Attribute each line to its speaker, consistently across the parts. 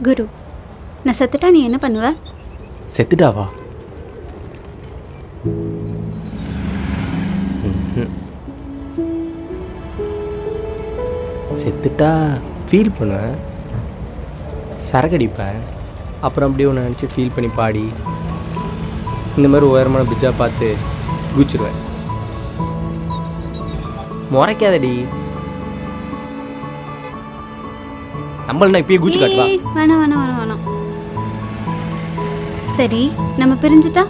Speaker 1: குரு, நான் செத்துட்டா நீ என்ன பண்ணுவ?
Speaker 2: செத்துட்டாவா? செத்துட்டா ஃபீல் பண்ணுவேன், சரக்கடிப்பேன், அப்புறம் அப்படியே ஒன்று நினச்சி ஃபீல் பண்ணி பாடி இந்த மாதிரி உயரமான பிரிட்ஜாக பார்த்து குச்சிடுவேன். முறைக்காதடி, நம்மள நான் இப்பயே குச்சி காட்டுவா.
Speaker 1: வேணாம் வேணாம் வேணாம் வேணாம். சரி, நம்ம பிரிஞ்சுட்டா?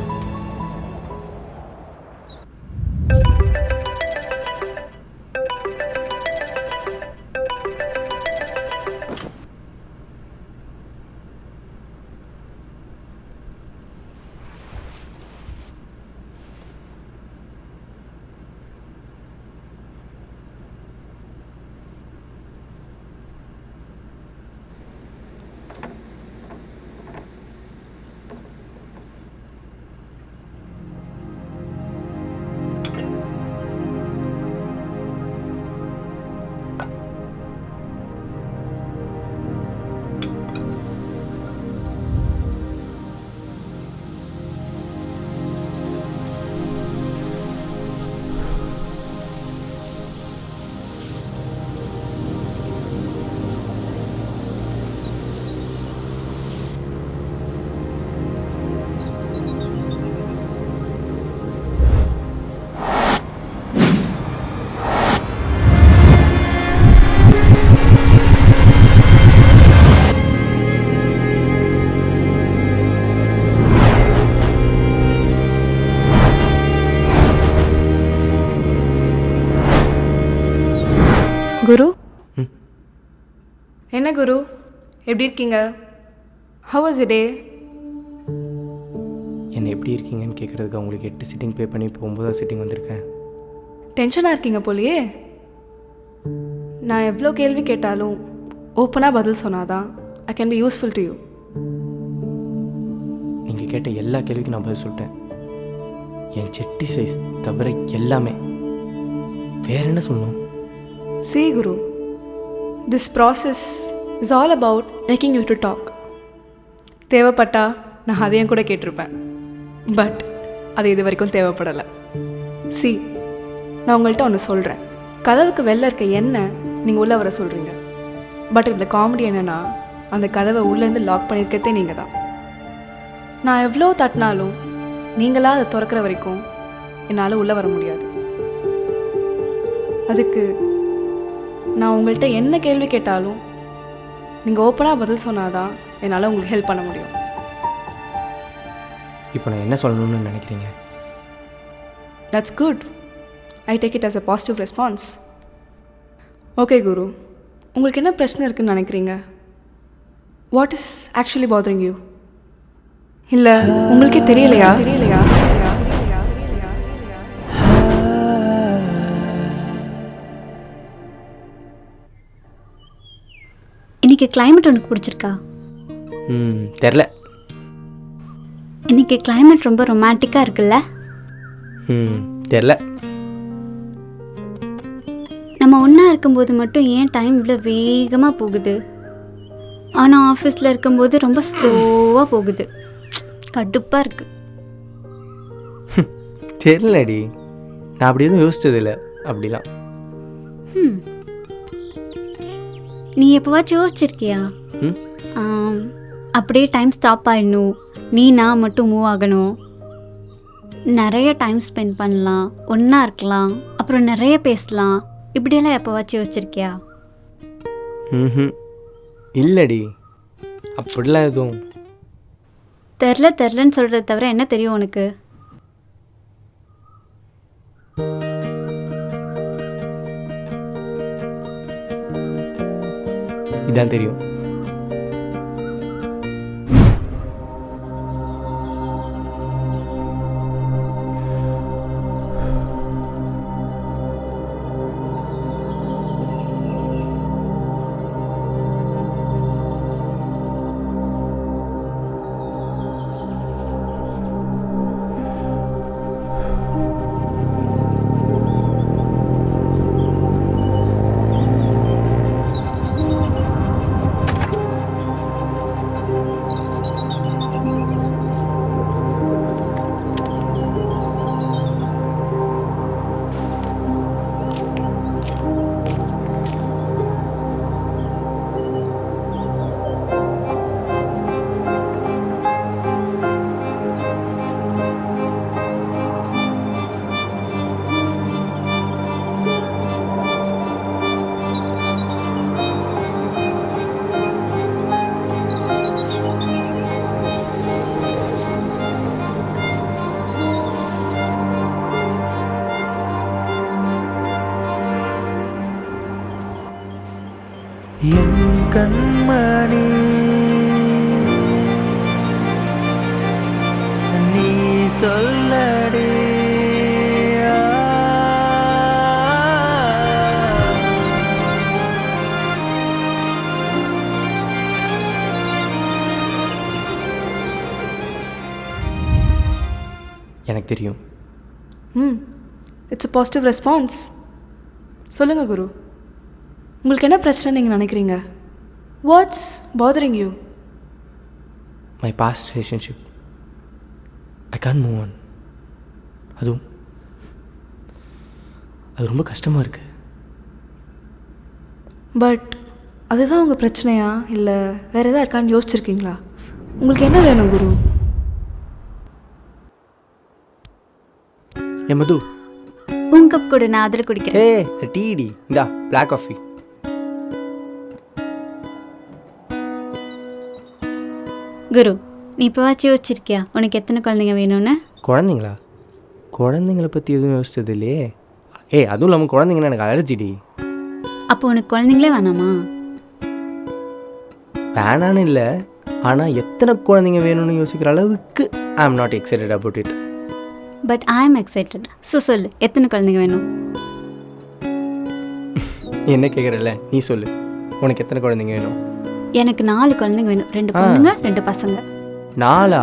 Speaker 3: குரு, என்ன குரு, எப்படி இருக்கீங்க? ஹவ் வாஸ் யூ டே?
Speaker 2: என்ன எப்படி இருக்கீங்கன்னு கேட்குறதுக்கு உங்களுக்கு 8 சிட்டிங் பே பண்ணி இப்போ 9வது சிட்டிங் வந்திருக்கேன்.
Speaker 3: டென்ஷனாக இருக்கீங்க போலியே. நான் எவ்வளோ கேள்வி கேட்டாலும் ஓப்பனாக பதில் சொன்னாதான் I can be useful to you.
Speaker 2: நீங்கள் கேட்ட எல்லா கேள்விக்கும் நான் பதில் சொல்லிட்டேன். என் செட்டி சைஸ் தவிர எல்லாமே. வேற என்ன சொல்லணும்?
Speaker 3: See Guru, this process is all about making you to talk. தேவைப்பட்டா நான் அதையும் கூட கேட்டிருப்பேன், பட் அது இது வரைக்கும் தேவைப்படலை. See, நான் உங்கள்கிட்ட ஒன்று சொல்கிறேன். கதவுக்கு வெளில இருக்க எண்ணெய் நீங்கள் உள்ளே வர சொல்கிறீங்க, பட் இந்த காமெடி என்னென்னா அந்த கதவை உள்ளேருந்து லாக் பண்ணியிருக்கதே நீங்கள் தான். நான் எவ்வளோ தட்டினாலும் நீங்களாக அதை திறக்கிற வரைக்கும் என்னால் உள்ளே வர முடியாது. அதுக்கு நான் உங்கள்கிட்ட என்ன கேள்வி கேட்டாலும் நீங்கள் ஓப்பனாக பதில் சொன்னாதான் என்னால் உங்களுக்கு ஹெல்ப் பண்ண முடியும்.
Speaker 2: இப்போ நான் என்ன சொல்லணும்னு நினைக்கிறீங்க?
Speaker 3: That's good. I take it as a positive response. Okay Guru, உங்களுக்கு என்ன பிரச்சனை இருக்குதுன்னு நினைக்கிறீங்க? What is actually bothering you? இல்லை உங்களுக்கே தெரியலையா?
Speaker 1: இன்னைக்கு கிளைமேட் உனக்கு பிடிச்சிருக்கா?
Speaker 2: தெரில.
Speaker 1: இன்னைக்கு கிளைமேட் ரொம்ப ரொமான்டிக்காக இருக்குல்ல?
Speaker 2: தெரில.
Speaker 1: நம்ம ஒன்றா இருக்கும்போது மட்டும் ஏன் டைம் இவ்வளோ வேகமாக போகுது, ஆனால் ஆஃபீஸில் இருக்கும்போது ரொம்ப ஸ்லோவாக போகுது. கடுப்பாக இருக்கு.
Speaker 2: தெரிலடி, நான் அப்படி எதுவும் யோசிச்சதில்லை அப்படிலாம்.
Speaker 1: நீ எப்போவாச்சும் யோசிச்சிருக்கியா அப்படியே டைம் ஸ்டாப் ஆகிடணும், நீ நான் மட்டும் மூவ் ஆகணும், நிறைய டைம் ஸ்பெண்ட் பண்ணலாம், ஒன்றா இருக்கலாம், அப்புறம் நிறைய பேசலாம், இப்படியெல்லாம் எப்போவாச்சும் யோசிச்சிருக்கியா?
Speaker 2: இல்லடி, அப்படிலாம் எதுவும்
Speaker 1: தெரிலன்னு சொல்கிறத தவிர என்ன தெரியும் உனக்கு?
Speaker 2: இதான் தெரியும். கண்மணி நீ சொல்லடி எனக்கு தெரியும்.
Speaker 3: It's a positive response. சொல்லுங்கள் குரு, உங்களுக்கு என்ன பிரச்சனை நீங்கள் நினைக்கிறீங்க? What's bothering you?
Speaker 2: My past relationship, I can't move on. அது ரொம்ப கஷ்டமாக இருக்குது.
Speaker 3: பட் அதுதான் உங்கள் பிரச்சனையா, இல்லை வேறு எதாவது இருக்கான்னு யோசிச்சிருக்கீங்களா? உங்களுக்கு என்ன வேணும் குரு?
Speaker 2: ஏ மது,
Speaker 1: உன் கப் கொடு, நான் அதில் குடிக்கிறேன்.
Speaker 2: டீடி இந்தா, பிளாக் காஃபி.
Speaker 1: குரு, நீ இப்போவாச்சும் யோசிச்சிருக்கியா உனக்கு எத்தனை குழந்தைங்க வேணும்னு?
Speaker 2: குழந்தைங்களா? குழந்தைங்கள பற்றி எதுவும் யோசிச்சது இல்லையே. அதுவும் இல்லாமல் குழந்தைங்கன்னா எனக்கு அலர்ஜிடி.
Speaker 1: அப்போ உனக்கு குழந்தைங்களே வேணாமா?
Speaker 2: வேணான்னு இல்லை, ஆனால் எத்தனை குழந்தைங்க வேணும்னு யோசிக்கிற அளவுக்கு I am not excited about it.
Speaker 1: But I am excited. So சொல்லு, எத்தனை குழந்தைங்க வேணும்?
Speaker 2: என்ன கேட்குறல, நீ சொல்லு, உனக்கு எத்தனை குழந்தைங்க வேணும்?
Speaker 1: எனக்கு 4 குழந்தைங்க வேணும். 2 பொண்ணுங்க 2 பசங்க.
Speaker 2: 4?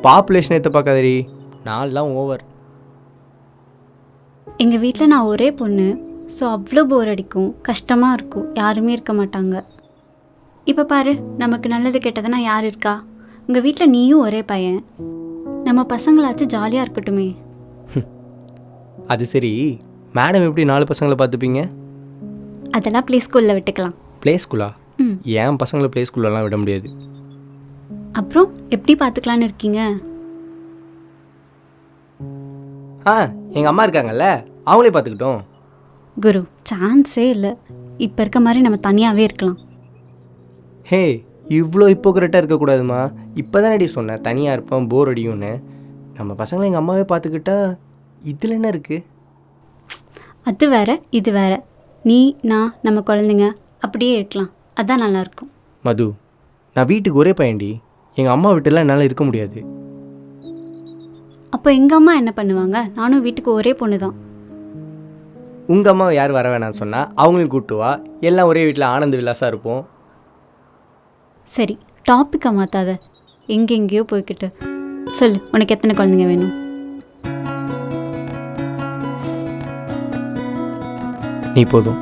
Speaker 2: பாப்புலேஷன் எத்த பார்க்காதடி, 4லாம் ஓவர்.
Speaker 1: எங்கள் வீட்டில் நான் ஒரே பொண்ணு. ஸோ அவ்வளோ போர் அடிக்கும், கஷ்டமாக இருக்கும், யாருமே இருக்க மாட்டாங்க. இப்போ பாரு, நமக்கு நல்லது கெட்டதுன்னா யார் இருக்கா? உங்கள் வீட்டில் நீயும் ஒரே பையன், நம்ம பசங்களாச்சும் ஜாலியாக இருக்கட்டுமே.
Speaker 2: அது சரி, மேடம் எப்படி 4 பசங்களை பார்த்துப்பீங்க?
Speaker 1: அதெல்லாம் ப்ளே ஸ்கூலில் விட்டுக்கலாம்.
Speaker 2: ப்ளே ஸ்கூலா? ஏன் பசங்களை ப்ளே ஸ்கூல்லலாம் விட முடியாது.
Speaker 1: அப்புறம் எப்படி பார்த்துக்கலான்னு இருக்கீங்க?
Speaker 2: எங்கள் அம்மா இருக்காங்கல்ல, அவங்களே பார்த்துக்கிட்டோம்.
Speaker 1: குரு, சான்ஸே இல்லை. இப்போ இருக்க மாதிரி நம்ம தனியாகவே இருக்கலாம்.
Speaker 2: ஹே, இவ்வளோ ஹிப்போக்ரெட்டாக இருக்கக்கூடாதுமா. இப்போ தானடி சொன்னேன் தனியாக இருப்பேன், போர் அடியும்னு. நம்ம பசங்களை எங்கள் அம்மாவே பார்த்துக்கிட்டா இதில் என்ன இருக்குது?
Speaker 1: அது வேற இது வேற. நீ நான் நம்ம குழந்தைங்க அப்படியே இருக்கலாம், அதான் நல்லாயிருக்கும்.
Speaker 2: மது, நான் வீட்டுக்கு ஒரே பையன்டி. எங்கள் அம்மா வீட்டெல்லாம் என்னால் இருக்க முடியாது.
Speaker 1: அப்போ எங்கள் அம்மா என்ன பண்ணுவாங்க? நானும் வீட்டுக்கு ஒரே பொண்ணு தான்.
Speaker 2: உங்கள் அம்மாவை யார் வர வேணாம்னு சொன்னால் அவங்களையும் கூப்பிட்டு வா, எல்லாம் ஒரே வீட்டில் ஆனந்த விலாசாக இருப்போம்.
Speaker 1: சரி, டாப்பிக்கை மாற்றாத, எங்கெங்கேயோ போய்கிட்டு. சொல்லு, உனக்கு எத்தனை குழந்தைங்க வேணும்?
Speaker 2: நீ போதும்.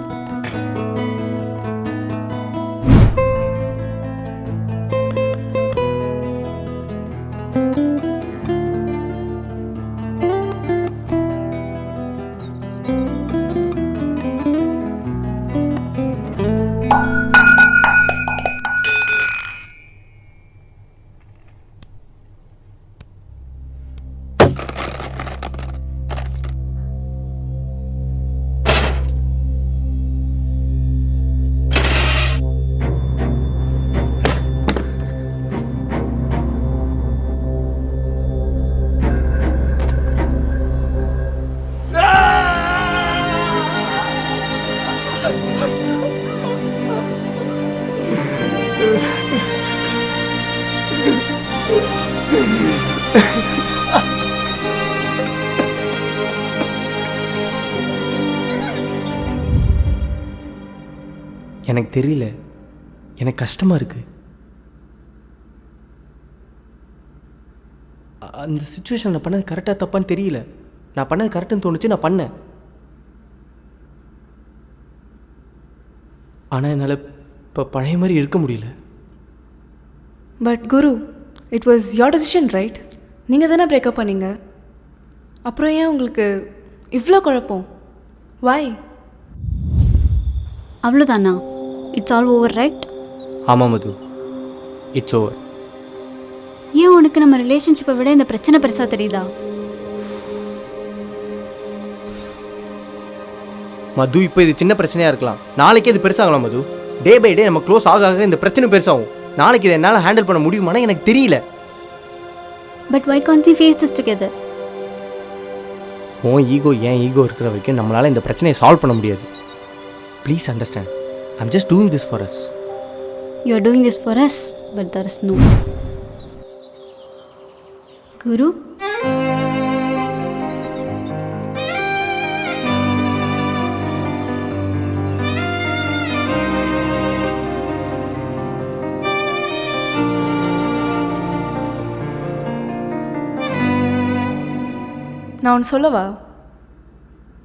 Speaker 2: எனக்கு தெரியல, எனக்கு கஷ்டமாக இருக்குது. அந்த சுச்சுவேஷன் நான் பண்ணது கரெக்டாக தப்பான்னு தெரியல. நான் பண்ணது கரெக்டுன்னு தோணுச்சு, நான் பண்ணேன். ஆனால் என்னால் இப்போ பழைய மாதிரி இருக்க முடியல.
Speaker 3: But Guru, it was your decision right? நீங்கள் தானே பிரேக்கப் பண்ணீங்க. அப்புறம் ஏன் உங்களுக்கு இவ்வளோ குழப்பம்? வாய்?
Speaker 1: அவ்வளோதானா? It's all over right?
Speaker 2: ஆமாம் மது, இட்ஸ் ஓவர்.
Speaker 1: ஏன் உனக்கு நம்ம ரிலேஷன்ஷிப்பை விட இந்த பிரச்சனை பெருசாக தெரியுதா?
Speaker 2: மது, இப்போ இது சின்ன பிரச்சனையாக இருக்கலாம், நாளைக்கே இது பெருசாகலாம் மது. டே பை டே நம்ம க்ளோஸ் ஆக ஆக இந்த பிரச்சனை பெருசாகும். நாளைக்கு இதை என்னால் ஹேண்டில் பண்ண முடியுமானா எனக்கு தெரியல.
Speaker 1: But why can't we face this together?
Speaker 2: உன் ஈகோ ஏன் ஈகோ இருக்கிற வரைக்கும் நம்மளால் இந்த பிரச்சனையை சால்வ் பண்ண முடியாது. Please understand, I'm just doing this for us.
Speaker 1: You are doing this for us, but there is no. Guru,
Speaker 3: நான் ஒன்று சொல்லவா?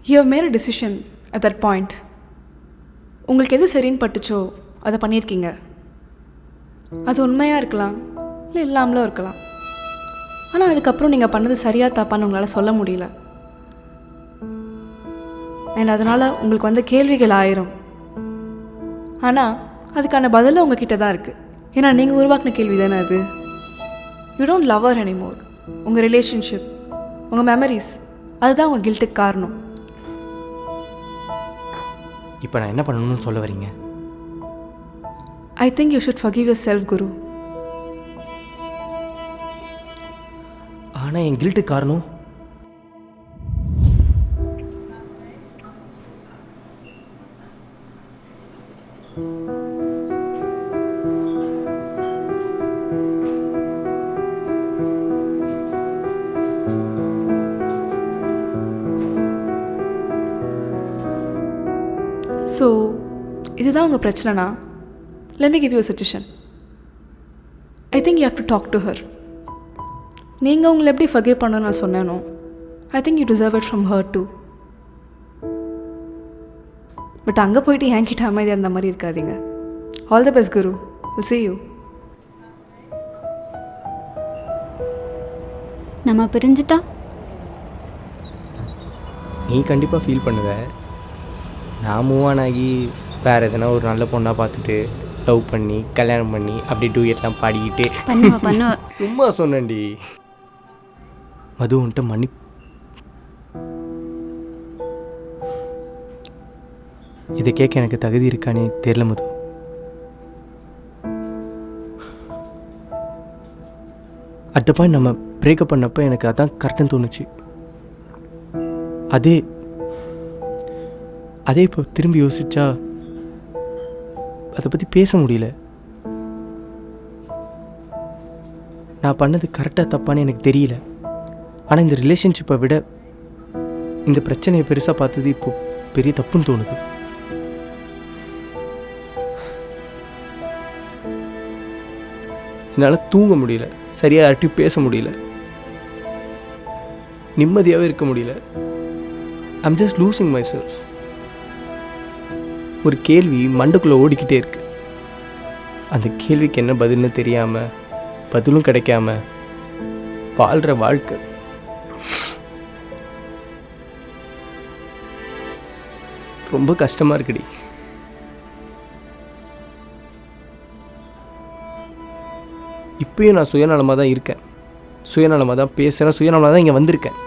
Speaker 3: You have made a decision at that point. உங்களுக்கு எது சரின்னு பட்டுச்சோ அதை பண்ணியிருக்கீங்க. அது உண்மையாக இருக்கலாம், இல்லை இல்லாமலும் இருக்கலாம். ஆனால் அதுக்கப்புறம் நீங்கள் பண்ணது சரியாக தப்பான்னு உங்களால் சொல்ல முடியல. அண்ட் அதனால் உங்களுக்கு வந்த கேள்விகள் 1000. ஆனால் அதுக்கான பதிலும் உங்ககிட்ட தான் இருக்குது. ஏன்னா நீங்கள் உருவாக்கின கேள்வி தானே அது. You don't love her anymore. உங்கள் ரிலேஷன்ஷிப், உங்கள் மெமரிஸ், அதுதான் உங்கள் கில்ட்டுக்கு காரணம்.
Speaker 2: இப்போ நான் என்ன பண்ணணும்னு சொல்ல வரீங்க?
Speaker 3: I think you should forgive your self Guru.
Speaker 2: ஆனால் என் கில்ட்டு காரணம்
Speaker 3: ஸோ இதுதான் உங்கள் பிரச்சனைனா, let me give you a suggestion. I think you have to talk to her. நீங்கள் உங்களை எப்படி forgive பண்ணணும்னு நான் சொன்னேனோ, I think you deserve it from her too. But அங்கே போயிட்டு என்கிட்ட அமைதியாக இருந்த மாதிரி இருக்காதீங்க. All the best Guru. We'll see you.
Speaker 1: நம்ம பிரிஞ்சுட்டா
Speaker 2: நீ கண்டிப்பாக ஃபீல் பண்ணுவ. நான் மூவ் ஆன் ஆகி வேறு எதனா ஒரு நல்ல பொண்ணாக பார்த்துட்டு லவ் பண்ணி கல்யாணம் பண்ணி அப்படி டூயட்லாம் பாடிக்கிட்டு
Speaker 1: பண்ணுவ
Speaker 2: சும்மா சொன்னேன்டி. மது உன்ட்ட இதை கேட்க எனக்கு தகுதி இருக்கானே தெரியல மது. அடுத்த பாயிண்ட் நம்ம பிரேக்கப் பண்ணப்போ எனக்கு அதான் கரெக்டுன்னு தோணுச்சு. அதே இப்போ திரும்பி யோசிச்சா அதை பற்றி பேச முடியல. நான் பண்ணது கரெக்டாக தப்பான்னு எனக்கு தெரியல. ஆனால் இந்த ரிலேஷன்ஷிப்பை விட இந்த பிரச்சனையை பெருசாக பார்த்தது இப்போ பெரிய தப்புன்னு தோணுது. என்னால் தூங்க முடியல, சரியாக யார்கிட்டையும் பேச முடியல, நிம்மதியாகவே இருக்க முடியல. I'm just losing my self. ஒரு கேள்வி மண்டுக்குள்ளே ஓடிக்கிட்டே இருக்கு. அந்த கேள்விக்கு என்ன பதில்னு தெரியாமல், பதிலும் கிடைக்காம வாழ்கிற வாழ்க்கை ரொம்ப கஷ்டமாக இருக்குடி. இப்பயும் நான் சுயநலமாக தான் இருக்கேன், சுயநலமாக தான் பேசுகிறேன், சுயநலமாக தான் இங்கே வந்திருக்கேன்.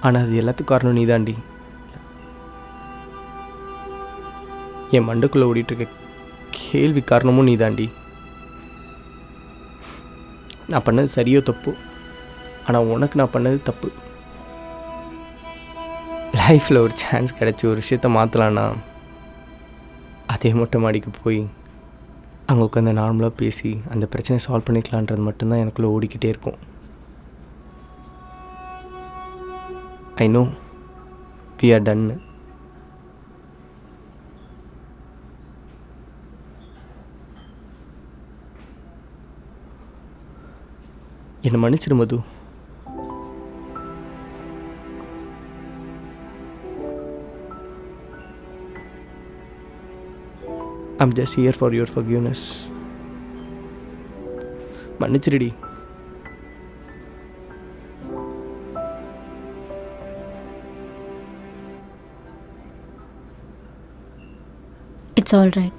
Speaker 2: ஆனால் அது எல்லாத்துக்கும் காரணம் நீ தாண்டி. என் மண்டுக்குள்ளே ஓடிட்டுருக்க கேள்வி காரணமும் நீ தாண்டி. நான் பண்ணது சரியோ தப்பு, ஆனால் உனக்கு நான் பண்ணது தப்பு. லைஃப்பில் ஒரு சான்ஸ் கிடச்சி ஒரு விஷயத்த மாற்றலான்னா அதே மொட்டை மாடிக்கு போய் அங்கே உட்காந்து நார்மலாக பேசி அந்த பிரச்சனையை சால்வ் பண்ணிக்கலான்றது மட்டும்தான் எனக்குள்ளே ஓடிக்கிட்டே இருக்கும். I know we are done. என்னை மன்னிச்சிடு Madhu. I'm just here for your forgiveness. மன்னிச்சிருடி.
Speaker 1: It's all right.